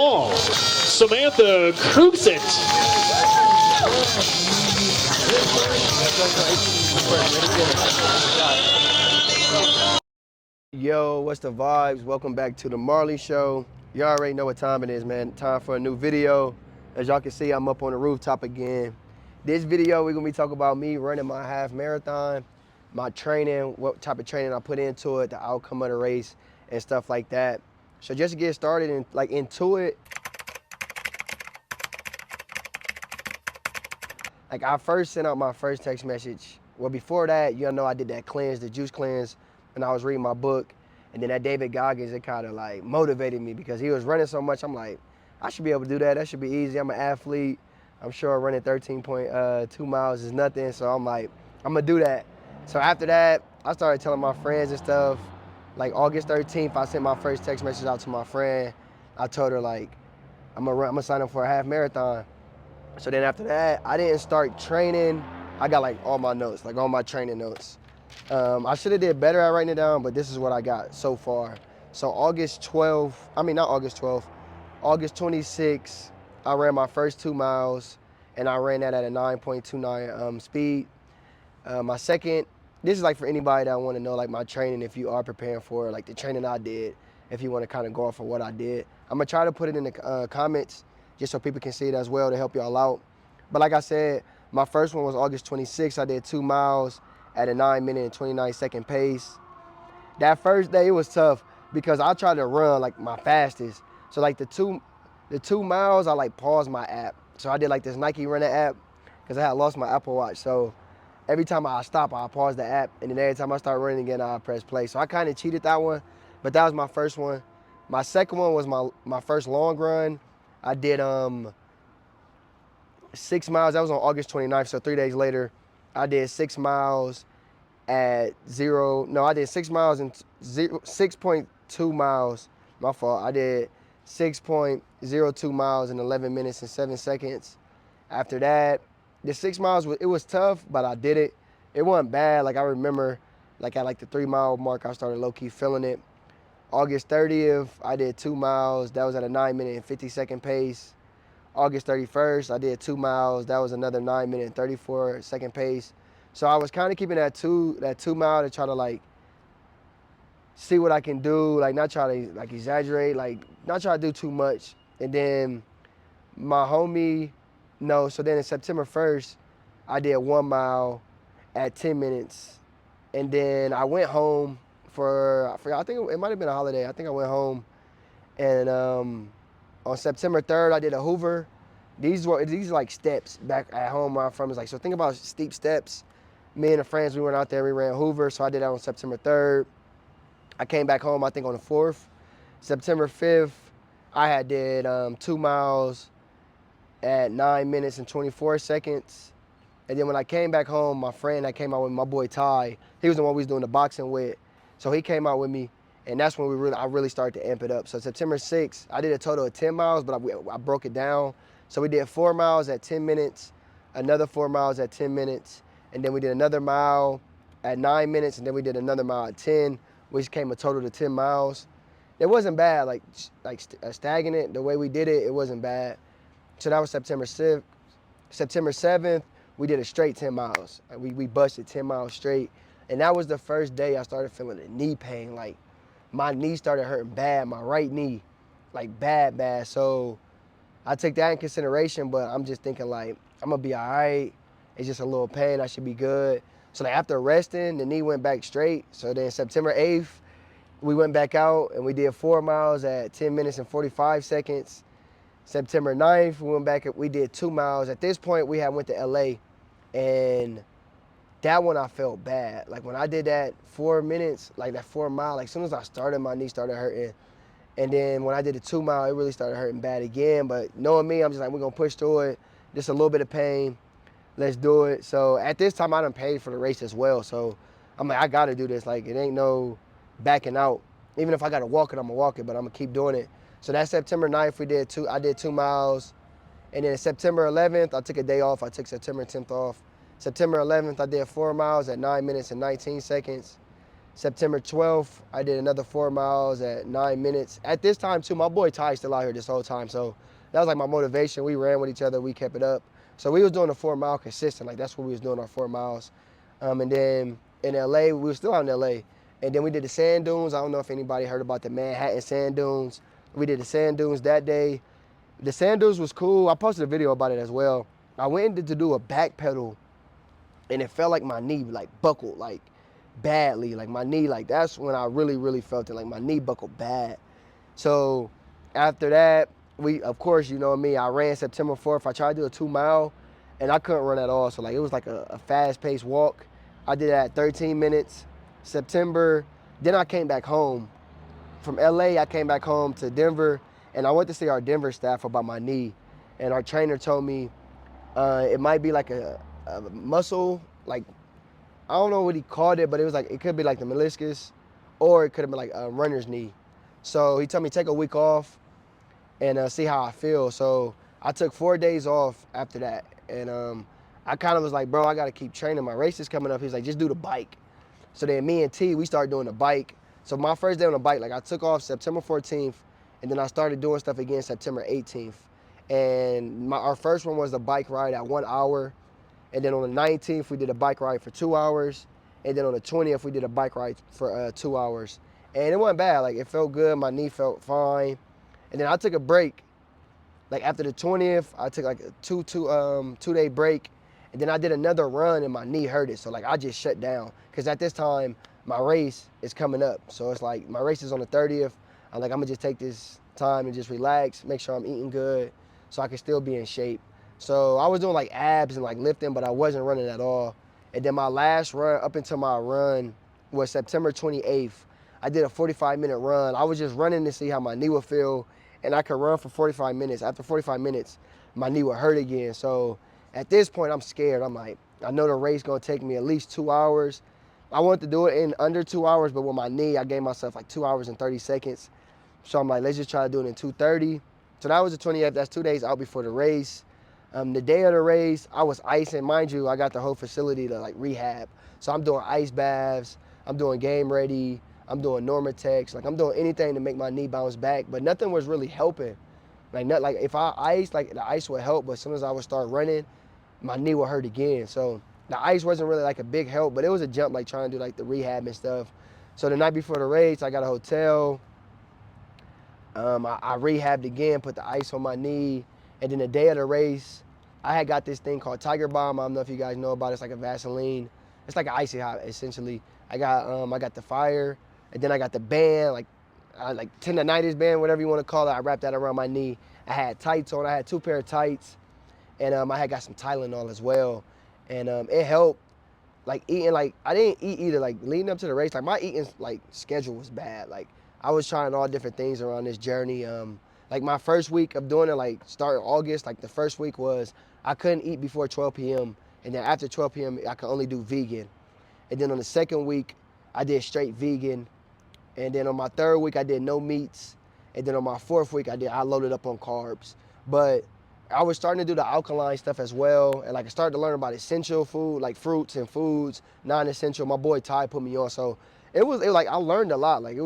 Samantha Krupsit. Yo, what's the vibes? Welcome back to the Marley Show. You already know what time it is, man. Time for a new video. As y'all can see, I'm up on the rooftop again. This video, we're gonna be talking about me running my half marathon, my training, what type of training I put into it, the outcome of the race, and stuff like that. So just to get started and into it, I first sent out my first text message. Well, before that, you know, I did that cleanse, the juice cleanse, and I was reading my book. And then that David Goggins, it kind of like motivated me because he was running so much. I'm like, I should be able to do that. That should be easy. I'm an athlete. I'm sure running 13.2 miles is nothing. So I'm like, I'm gonna do that. So after that, I started telling my friends and stuff. Like August 13th, I sent my first text message out to my friend. I told her like, I'm gonna sign up for a half marathon. So then after that, I didn't start training. I got like all my notes, like all my training notes. I should have did better at writing it down, but this is what I got so far. So August 12th, not August 12th, August 26th, I ran my first 2 miles, and I ran that at a 9.29 speed. My second, this is like for anybody that want to know like my training, if you are preparing for like the training I did, if you want to kind of go off of what I did. I'm gonna try to put it in the comments just so people can see it as well to help y'all out. But like I said, my first one was August 26th. I did 2 miles at a 9-minute and 29-second pace. That first day, it was tough because I tried to run like my fastest. So like the two miles, I like paused my app. So I did like this Nike running app because I had lost my Apple Watch. So every time I stop, I pause the app, and then every time I start running again, I press play. So I kind of cheated that one, but that was my first one. My second one was my first long run. I did 6 miles. That was on August 29th, so 3 days later. I did 6 miles at zero. No, I did 6 miles and 6.2 miles. My fault. I did 6.02 miles in 11 minutes and 7 seconds. After that, the 6 miles, it was tough, but I did it. It wasn't bad. Like I remember, like at like the 3 mile mark, I started low key feeling it. August 30th, I did 2 miles. That was at a 9-minute and 50-second pace. August 31st, I did 2 miles. That was another 9-minute and 34-second pace. So I was kind of keeping that two mile to try to like see what I can do, like not try to like exaggerate, like not try to do too much. And then my homie, no, so then in September 1st, I did 1 mile at 10 minutes. And then I went home I forgot, I think it might have been a holiday. I think I went home. And on September 3rd, I did a Hoover. These are like steps back at home where I'm from. It's like, so think about steep steps. Me and the friends, we went out there, we ran Hoover. So I did that on September 3rd. I came back home, I think on the 4th. September 5th, I had did 2 miles at 9 minutes and 24 seconds. And then when I came back home, my friend that came out with me, my boy Ty, he was the one we was doing the boxing with. So he came out with me, and that's when I really started to amp it up. So September 6th, I did a total of 10 miles, but I broke it down. So we did 4 miles at 10 minutes, another 4 miles at 10 minutes, and then we did another mile at 9 minutes, and then we did another mile at 10, which came a total of 10 miles. It wasn't bad, like stagnant, the way we did it, it wasn't bad. So that was September 6th. September 7th, we did a straight 10 miles. We busted 10 miles straight. And that was the first day I started feeling the knee pain. Like my knee started hurting bad, my right knee, like bad. So I took that in consideration, but I'm just thinking like, I'm gonna be all right. It's just a little pain, I should be good. So like after resting, the knee went back straight. So then September 8th, we went back out and we did 4 miles at 10 minutes and 45 seconds. September 9th, we went back, we did 2 miles. At this point, we had went to LA, and that one I felt bad. Like when I did that 4 minutes, like that 4 mile, like as soon as I started, my knee started hurting. And then when I did the 2 mile, it really started hurting bad again. But knowing me, I'm just like, we're gonna push through it. Just a little bit of pain, let's do it. So at this time, I done paid for the race as well. So I'm like, I gotta do this. Like it ain't no backing out. Even if I gotta walk it, I'm gonna walk it, but I'm gonna keep doing it. So that September 9th, I did 2 miles. And then September 11th, I took a day off. I took September 10th off. September 11th, I did 4 miles at 9 minutes and 19 seconds. September 12th, I did another 4 miles at 9 minutes. At this time too, my boy Ty still out here this whole time, so that was like my motivation. We ran with each other, we kept it up. So we was doing the 4 mile consistent, like that's what we was doing our 4 miles. And then in LA, we were still out in LA. And then we did the sand dunes. I don't know if anybody heard about the Manhattan sand dunes. We did the sand dunes that day. The sand dunes was cool. I posted a video about it as well. I went to do a back pedal, and it felt like my knee like buckled like badly. Like my knee, like that's when I really felt it. Like my knee buckled bad. So after that, we of course, you know me, I ran September 4th. I tried to do a 2 mile, and I couldn't run at all. So like it was like a fast paced walk. I did that at 13 minutes. September. Then I came back home. From LA, I came back home to Denver, and I went to see our Denver staff about my knee. And our trainer told me it might be like a muscle, like I don't know what he called it, but it was like it could be like the meniscus, or it could have been like a runner's knee. So he told me take a week off and see how I feel. So I took 4 days off after that, and I kind of was like, bro, I got to keep training. My race is coming up. He's like, just do the bike. So then me and T, we started doing the bike. So my first day on the bike, like I took off September 14th, and then I started doing stuff again September 18th. And our first one was the bike ride at 1 hour. And then on the 19th, we did a bike ride for 2 hours. And then on the 20th, we did a bike ride for 2 hours. And it wasn't bad. Like it felt good. My knee felt fine. And then I took a break. Like after the 20th, I took like a 2-day break. And then I did another run and my knee hurt it. So like I just shut down. Because at this time, my race is coming up. So it's like my race is on the 30th. I'm like, I'm gonna just take this time and just relax, make sure I'm eating good so I can still be in shape. So I was doing like abs and like lifting, but I wasn't running at all. And then my last run up until my run was September 28th. I did a 45-minute run. I was just running to see how my knee would feel, and I could run for 45 minutes. After 45 minutes, my knee would hurt again. So at this point, I'm scared. I'm like, I know the race gonna take me at least 2 hours. I wanted to do it in under 2 hours, but with my knee, I gave myself like 2 hours and 30 seconds. So I'm like, let's just try to do it in 2:30. So that was the 28th. That's 2 days out before the race. The day of the race, I was icing. Mind you, I got the whole facility to like rehab. So I'm doing ice baths. I'm doing game ready. I'm doing Normatex. Like I'm doing anything to make my knee bounce back. But nothing was really helping. Like if I ice, like the ice would help. But as soon as I would start running, my knee would hurt again. So the ice wasn't really like a big help. But it was a jump, like trying to do like the rehab and stuff. So the night before the race, I got a hotel. I rehabbed again, put the ice on my knee. And then the day of the race, I had got this thing called Tiger Balm. I don't know if you guys know about it. It's like a Vaseline. It's like an icy hot, essentially. I got the fire, and then I got the band, like tendonitis band, whatever you want to call it. I wrapped that around my knee. I had tights on. I had 2 pair of tights, and I had got some Tylenol as well, and it helped. Like eating, like I didn't eat either. Like leading up to the race, like my eating like schedule was bad. Like I was trying all different things around this journey. Like my first week of doing it, like starting August, like the first week was I couldn't eat before 12 p.m. And then after 12 p.m. I could only do vegan. And then on the second week, I did straight vegan. And then on my third week, I did no meats. And then on my fourth week, I loaded up on carbs. But I was starting to do the alkaline stuff as well. And like I started to learn about essential food, like fruits and foods, non-essential. My boy Ty put me on. So it was like I learned a lot. Like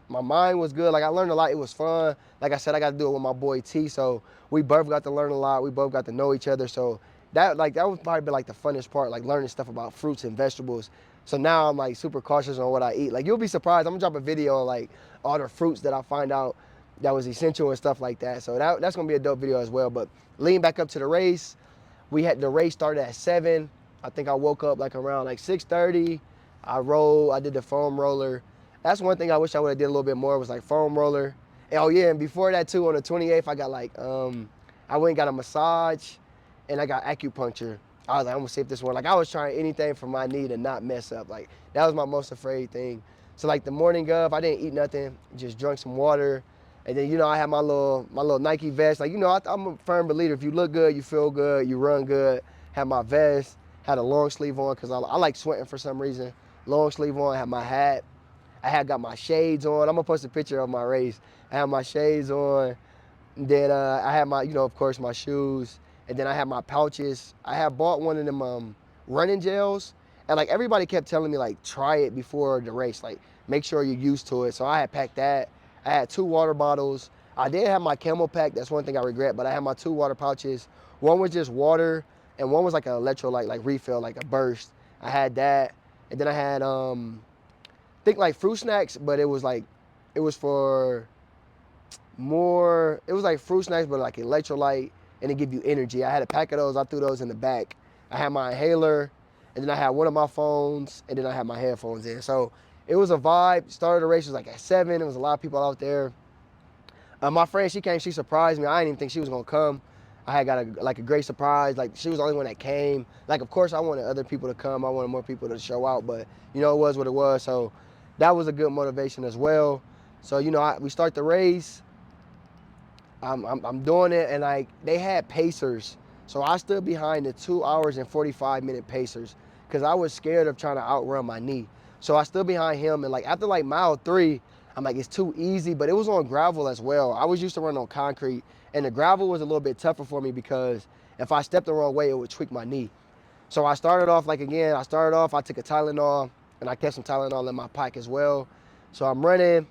my mind was good. Like I learned a lot. It was fun. Like I said, I got to do it with my boy T. So we both got to learn a lot. We both got to know each other. So that was probably been like the funnest part, like learning stuff about fruits and vegetables. So now I'm like super cautious on what I eat. Like you'll be surprised. I'm gonna drop a video on like all the fruits that I find out that was essential and stuff like that. So that's gonna be a dope video as well. But leading back up to the race, the race started at 7. I think I woke up like around like 6:30. I did the foam roller. That's one thing I wish I would have did a little bit more was like foam roller. And, oh yeah, and before that too, on the 28th, I got like, I went and got a massage and I got acupuncture. I was like, I'm gonna see if this one, like I was trying anything for my knee to not mess up. Like that was my most afraid thing. So like the morning of, I didn't eat nothing, just drank some water. And then, I had my little Nike vest. Like, I'm a firm believer. If you look good, you feel good, you run good. Had my vest, had a long sleeve on because I like sweating for some reason. Long sleeve on, had my hat. I had got my shades on. I'm gonna post a picture of my race. I had my shades on. And then I had my, of course, my shoes. And then I had my pouches. I had bought one of them running gels. And like everybody kept telling me like try it before the race, like make sure you're used to it. So I had packed that. I had 2 water bottles. I did have my camel pack. That's one thing I regret, but I had my 2 water pouches. One was just water, and one was like an electrolyte, like refill, like a burst. I had that, and then I had think like fruit snacks, but it was for more. It was like fruit snacks, but like electrolyte, and it give you energy. I had a pack of those. I threw those in the back. I had my inhaler, and then I had one of my phones, and then I had my headphones in. So it was a vibe. Started the race was like at 7. There was a lot of people out there. My friend, she came. She surprised me. I didn't even think she was gonna come. I had got a great surprise. Like she was the only one that came. Like of course I wanted other people to come. I wanted more people to show out, but you know it was what it was. So that was a good motivation as well. So you know we start the race. I'm doing it, and like they had pacers, so I stood behind the 2 hours and 45-minute pacers because I was scared of trying to outrun my knee. So I stood behind him, and like after like mile 3, I'm like it's too easy, but it was on gravel as well. I was used to running on concrete, and the gravel was a little bit tougher for me because if I stepped the wrong way, it would tweak my knee. So I started off I took a Tylenol, and I kept some Tylenol in my pack as well. So I'm running.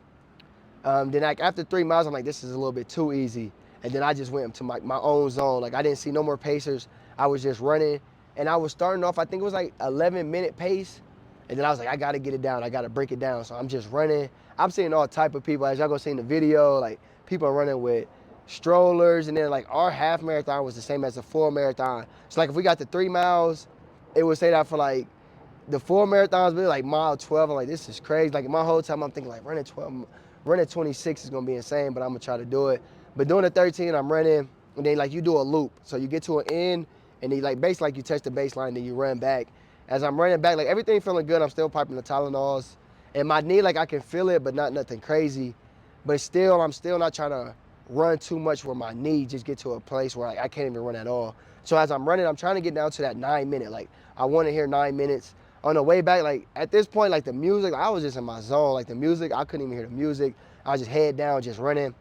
Then like after 3 miles, I'm like, this is a little bit too easy. And then I just went into my own zone. Like I didn't see no more pacers. I was just running. And I was starting off, I think it was like 11-minute pace. And then I was like, I got to get it down. I got to break it down. So I'm just running. I'm seeing all type of people. As y'all gonna see in the video, like people are running with strollers. And then like our half marathon was the same as the full marathon. So like if we got to 3 miles, it would say that for like the full marathons, but like mile 12, I'm like, this is crazy. Like my whole time I'm thinking like running 26 is gonna be insane, but I'm gonna try to do it. But doing the 13, I'm running, and then like you do a loop. So you get to an end, and then like basically like you touch the baseline, then you run back. As I'm running back, like everything feeling good, I'm still piping the Tylenols. And my knee, like I can feel it, but not nothing crazy. But still, I'm still not trying to run too much where my knee just get to a place where like I can't even run at all. So as I'm running, I'm trying to get down to that 9-minute. Like I want to hear 9 minutes. On the way back, like at this point, like the music, like, I was just in my zone. Like the music, I couldn't even hear the music. I was just head down, just running.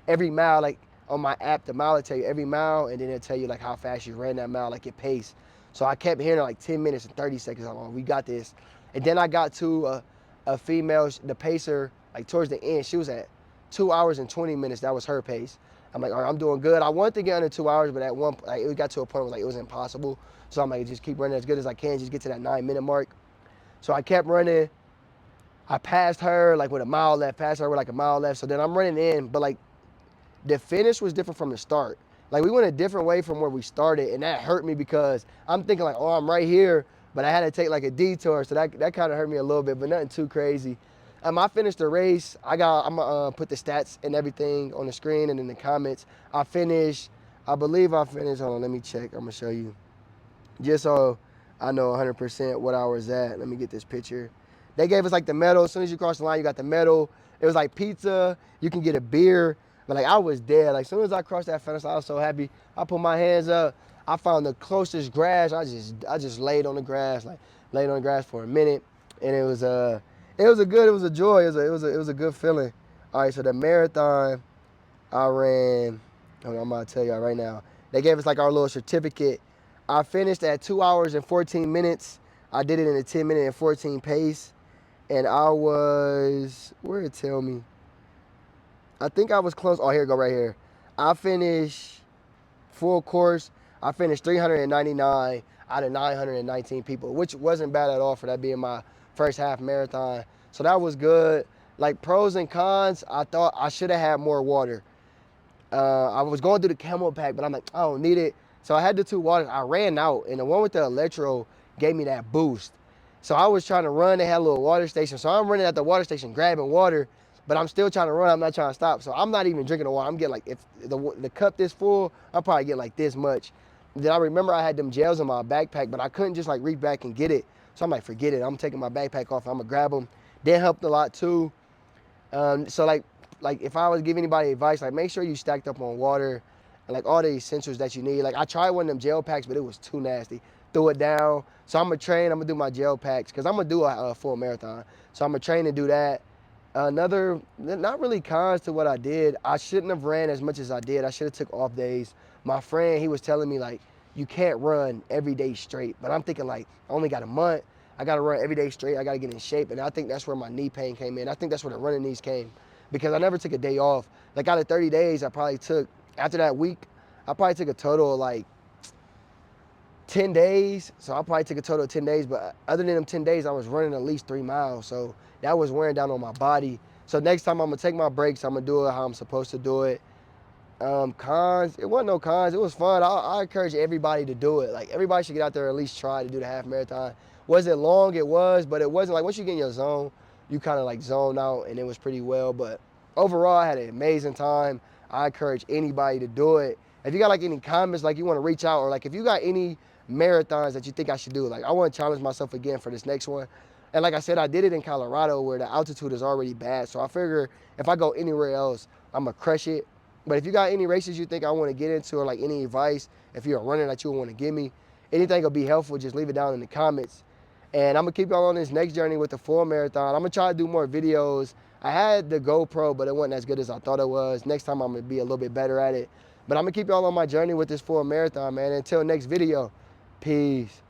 Every mile, like on my app, the mile will tell you every mile, and then it'll tell you like how fast you ran that mile, like your pace. So I kept hearing like 10 minutes and 30 seconds. I'm like, we got this. And then I got to a female, the pacer, like towards the end, she was at 2 hours and 20 minutes. That was her pace. I'm like, all right, I'm doing good. I wanted to get under 2 hours, but at one point, like, it got to a point where like it was impossible. So I'm like, just keep running as good as I can, just get to that 9-minute mark. So I kept running. I passed her like with a mile left, passed her with like a mile left. So then I'm running in, but like the finish was different from the start. Like we went a different way from where we started, and that hurt me because I'm thinking like, oh, I'm right here, but I had to take like a detour. So that kind of hurt me a little bit, but nothing too crazy. I finished the race. I'm gonna put the stats and everything on the screen and in the comments. I believe I finished, hold on, let me check. I'm gonna show you. Just so I know 100% what I was at. Let me get this picture. They gave us like the medal. As soon as you cross the line, you got the medal. It was like pizza. You can get a beer. But like I was dead. Like as soon as I crossed that finish, I was so happy. I put my hands up. I found the closest grass. I just laid on the grass, like laid on the grass for a minute, and it was a joy. It was a good feeling. All right, so the marathon I ran. I'm gonna tell y'all right now. They gave us like our little certificate. I finished at 2 hours and 14 minutes. I did it in a 10-minute and 14 pace. And I was, where did it tell me? I think I was close. Oh, here we go right here. I finished full course. I finished 399 out of 919 people, which wasn't bad at all for that being my first half marathon. So that was good. Like pros and cons, I thought I should have had more water. I was going through the camel pack, but I'm like, I don't need it. So I had the 2 waters. I ran out, and the one with the electro gave me that boost. So I was trying to run. They had a little water station. So I'm running at the water station grabbing water, but I'm still trying to run. I'm not trying to stop. So I'm not even drinking the water. I'm getting like, if the cup this full, I'm probably getting like this much. Then I remember I had them gels in my backpack, but I couldn't just like reach back and get it. So I'm like, forget it. I'm taking my backpack off. I'm going to grab them. That helped a lot too. So like if I was giving anybody advice, like make sure you stacked up on water and like all the essentials that you need. Like I tried one of them gel packs, but it was too nasty. Threw it down. So I'm gonna train. I'm gonna do my gel packs because I'm gonna do a full marathon. So I'm gonna train to do that. Another, not really cons to what I did. I shouldn't have ran as much as I did. I should have took off days. My friend, he was telling me like, you can't run every day straight. But I'm thinking like, I only got a month. I got to run every day straight. I got to get in shape. And I think that's where my knee pain came in. I think that's where the running knees came because I never took a day off. Like out of 30 days, I probably took, after that week, I probably took a total of like 10 days. So I probably took a total of 10 days. But other than them 10 days, I was running at least 3 miles. So that was wearing down on my body. So next time I'm going to take my breaks. I'm going to do it how I'm supposed to do it. Cons, it wasn't no cons. It was fun. I encourage everybody to do it. Like everybody should get out there and at least try to do the half marathon. Was it long? It was, but it wasn't like once you get in your zone, you kind of like zone out and it was pretty well. But overall, I had an amazing time. I encourage anybody to do it. If you got like any comments, like you want to reach out or like if you got any marathons that you think I should do, like I want to challenge myself again for this next one. And like I said, I did it in Colorado where the altitude is already bad. So I figure if I go anywhere else, I'm going to crush it. But if you got any races you think I want to get into or like any advice, if you're a runner that you want to give me, anything will be helpful, just leave it down in the comments. And I'm going to keep y'all on this next journey with the full marathon. I'm going to try to do more videos. I had the GoPro, but it wasn't as good as I thought it was. Next time I'm going to be a little bit better at it. But I'm going to keep y'all on my journey with this full marathon, man. Until next video, peace.